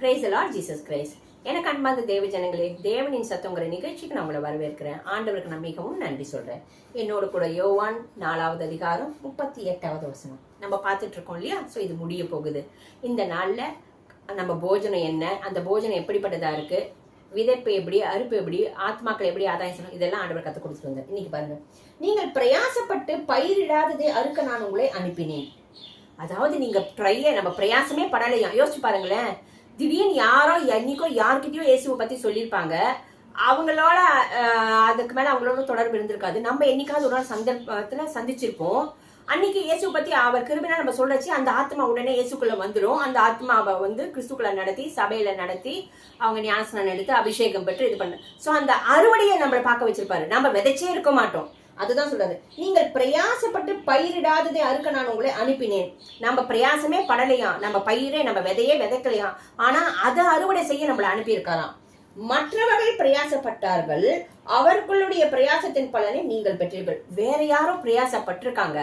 Praise the Lord Jesus Christ. எனக்கு அன்பார்ந்த தேவ ஜனங்களே, தேவனின் சத்தங்கிற நிகழ்ச்சிக்கு நான் உங்களை வரவேற்கிறேன். ஆண்டவருக்கு நான் மிகவும் நன்றி சொல்றேன். என்னோட கூட யோவான் 4வது அதிகாரம் 38வது வசனம் நம்ம பார்த்துட்டு இருக்கோம் இல்லையா? ஸோ இது முடிய போகுது. இந்த நாள்ல நம்ம போஜனம் என்ன, அந்த போஜனம் எப்படிப்பட்டதா இருக்கு, விதைப்பு எப்படி, அறுப்பு எப்படி, ஆத்மாக்கள் எப்படி ஆதாயம் செய்யணும், இதெல்லாம் ஆண்டவர் கற்றுக் கொடுத்துட்டு வந்தார். இன்னைக்கு பாருங்க, நீங்கள் பிரயாசப்பட்டு பயிரிடாததை அறுக்க நான் உங்களை அனுப்பினேன். அதாவது நீங்க நம்ம பிரயாசமே படலையா. யோசிச்சு பாருங்களேன், திடீர்னு யாரோ என்னைக்கோ யார்கிட்டயோ இயேசுவை பத்தி சொல்லியிருப்பாங்க. அவங்களோட அதுக்கு மேல அவங்களோட தொடர்பு இருந்திருக்காது. நம்ம என்னைக்காவது ஒரு நாள் சந்தர்ப்பத்துல சந்திச்சிருப்போம். அன்னைக்கு இயேசு பத்தி அவர் கிருபையா நம்ம சொல்றச்சு அந்த ஆத்மா உடனே இயேசுக்குள்ள வந்துடும். அந்த ஆத்மாவை கிறிஸ்துக்குள்ள நடத்தி சபையில நடத்தி அவங்க ஞானஸ்நானம் எடுத்து அபிஷேகம் பெற்று இது பண்ண. சோ அந்த அறுவடையை நம்மளை பார்க்க வச்சிருப்பாரு. நம்ம விதைச்சே இருக்க மாட்டோம். அதுதான் சொல்றது, நீங்கள் பிரயாசப்பட்டு பயிரிடாததை அறுக்க நான் உங்களை அனுப்பினேன். நம்ம பிரயாசமே படலையாம், நம்ம பயிரே நம்ம விதையே விதைக்கலையாம், ஆனா அதை அறுவடை செய்ய நம்மளை அனுப்பியிருக்காராம். மற்றவர்கள் பிரயாசப்பட்டார்கள், அவர்களுடைய பிரயாசத்தின் பலனை நீங்கள் பெற்றீர்கள். வேற யாரும் பிரயாசப்பட்டிருக்காங்க,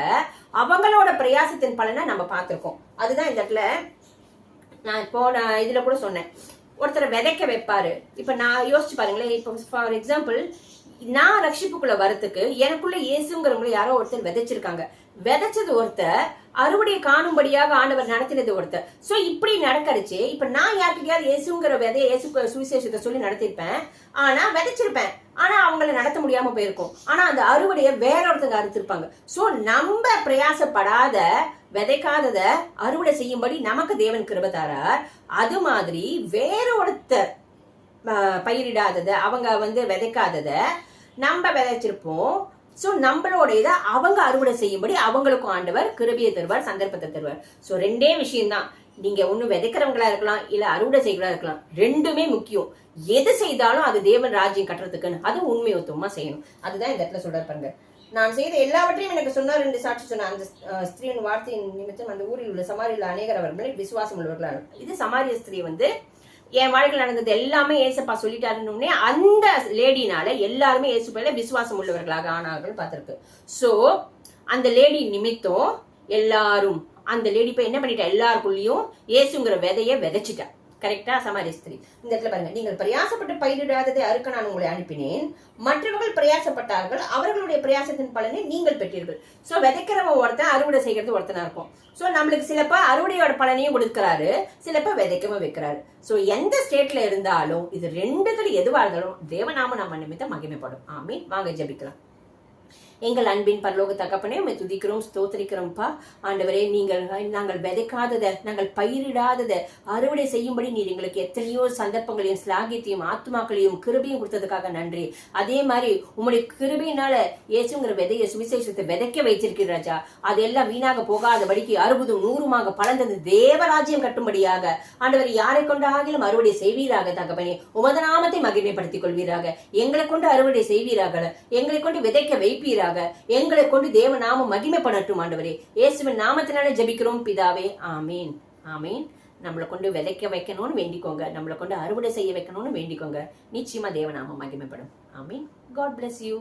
அவங்களோட பிரயாசத்தின் பலனை நம்ம பார்த்திருக்கோம். அதுதான் இந்த இடத்துல நான் போன இதுல கூட சொன்னேன். ஒருத்தரை விதைக்க வைப்பாரு. இப்ப நான் யோசிச்சு பாருங்களேன், இப்போ ஃபார் எக்ஸாம்பிள் நான் ரட்சிப்புக்குள்ள வரத்துக்கு எனக்குள்ள இயேசுங்கிறவங்களை யாரோ ஒருத்தர் விதைச்சிருக்காங்க. விதைச்சது ஒருத்தர், அறுவடையை காணும்படியாக ஆண்டவர் நடத்தினது ஒருத்தர். சோ இப்படி நடக்கடிச்சு. இப்ப நான் யாருக்கிட்டையாவது இயேசுங்கிற விதைய இயேசு சுவிசேஷத்தை சொல்லி நடத்திருப்பேன், ஆனா விதைச்சிருப்பேன், ஆனா அவங்களை நடத்த முடியாம போயிருக்கும். ஆனா அந்த அறுவடையை வேற ஒருத்தங்க அறுத்திருப்பாங்க. சோ நம்ம பிரயாசப்படாத விதைக்காதத அறுவடை செய்யும்படி நமக்கு தேவன் கிருபை தரார். அது மாதிரி வேற ஒருத்தர் பயிரிடாதத, அவங்க விதைக்காதத நம்ம விதைச்சிருப்போம். சோ நம்மளோட இதை அவங்க அறுவடை செய்யும்படி அவங்களுக்கும் ஆண்டவர் கிருபையை தருவார், சந்தர்ப்பத்தை தருவார். சோ ரெண்டே விஷயம்தான். நீங்க ஒண்ணு விதைக்கிறவங்களா இருக்கலாம், இல்ல அறுவடை செய்கிறா இருக்கலாம். ரெண்டுமே முக்கியம். எது செய்தாலும் அது தேவன் ராஜ்யம் கட்டுறதுக்குன்னு அது உண்மை ஒத்துமா செய்யணும். அதுதான் இந்த இடத்துல சொல்றாரு பாருங்க. நான் செய்த எல்லாவற்றையும் எனக்கு சொன்னார் என்று சாட்சி சொன்ன அந்த ஸ்திரீயின் வார்த்தையின் நிமித்தம் அந்த ஊரில் உள்ள சமாரியில் அநேகர் அவர்களை விசுவாசம் உள்ளவர்களாக. இது சமாரிய ஸ்திரீ என் வாழ்க்கையில் நடந்தது எல்லாமே ஏசப்பா சொல்லிட்டாருன்னு அந்த லேடினால எல்லாருமே ஏசு பேர்ல விசுவாசம் உள்ளவர்களாக ஆனார்கள் பார்த்திருக்கு. சோ அந்த லேடி நிமித்தம் எல்லாரும் அந்த லேடி போய் என்ன பண்ணிட்டா, எல்லாருக்குள்ளயும் ஏசுங்கிற விதைய விதைச்சிட்டா. கரெக்டா? சமாரிய ஸ்திரீ. இந்த இடத்துல பாருங்க, நீங்கள் பிரயாசப்பட்டு பயிரிடாததை அறுக்க நான் உங்களை அனுப்பினேன், மற்றவர்கள் பிரயாசப்பட்டார்கள், அவர்களுடைய பிரயாசத்தின் பலனை நீங்கள் பெற்றீர்கள். சோ விதைக்கிறவன் ஒருத்தன், அறுவடை செய்கிறது ஒருத்தனா இருக்கும். சோ நம்மளுக்கு சிலப்ப அறுவடையோட பலனையும் கொடுக்கிறாரு, சிலப்ப விதைக்கவும் வைக்கிறாரு. சோ எந்த ஸ்டேட்ல இருந்தாலும் இது ரெண்டுத்துல எதுவா இருந்தாலும் தேவநாம நம்ம நிமித்தம் மகிமைப்படும். ஆமீன். வாங்க ஜெபிக்கலாம். எங்கள் அன்பின் பரலோக தகப்பனே, உம்மை துதிக்கிறோம், ஸ்தோத்திரிக்கிறோம்ப்பா. ஆண்டவரே, நாங்கள் விதைக்காததை, நாங்கள் பயிரிடாததை அறுவடை செய்யும்படி நீர் எங்களுக்கு எத்தனையோ சந்தர்ப்பங்களையும் ஸ்லாகியத்தையும் ஆத்மாக்களையும் கிருபையும் கொடுத்ததுக்காக நன்றி. அதே மாதிரி உம்முடைய கிருபையினால இயேசுங்கிற விதைய சுவிசேஷத்தை விதைக்க வைத்திருக்கிற ராஜா. அதெல்லாம் வீணாக போகாதபடிக்கு 60 100 பலந்தது தேவராஜ்யம் கட்டும்படியாக ஆண்டவர் யாரை கொண்டு ஆகிலும் அறுவடை செய்வீராக. தகப்பனே, உமது நாமத்தை மகிமைப்படுத்திக் கொள்வீராக. எங்களை கொண்டு அறுவடை செய்வீராக, எங்களை கொண்டு விதைக்க வைப்பீராக. எங்களை கொண்டு தேவ நாமம் மகிமைப்படட்டும் ஆண்டவரே. இயேசுவின் நாமத்தினாலே ஜெபிக்கிறோம் பிதாவே. ஆமீன். ஆமீன். நம்மளை கொண்டு விதைக்க வைக்கணும்னு வேண்டிக்கோங்க, நம்மளை கொண்டு அறுவடை செய்ய வைக்கணும்னு வேண்டிக்கோங்க. நிச்சயமா தேவ நாமம் மகிமைப்படும். ஆமீன். God bless you.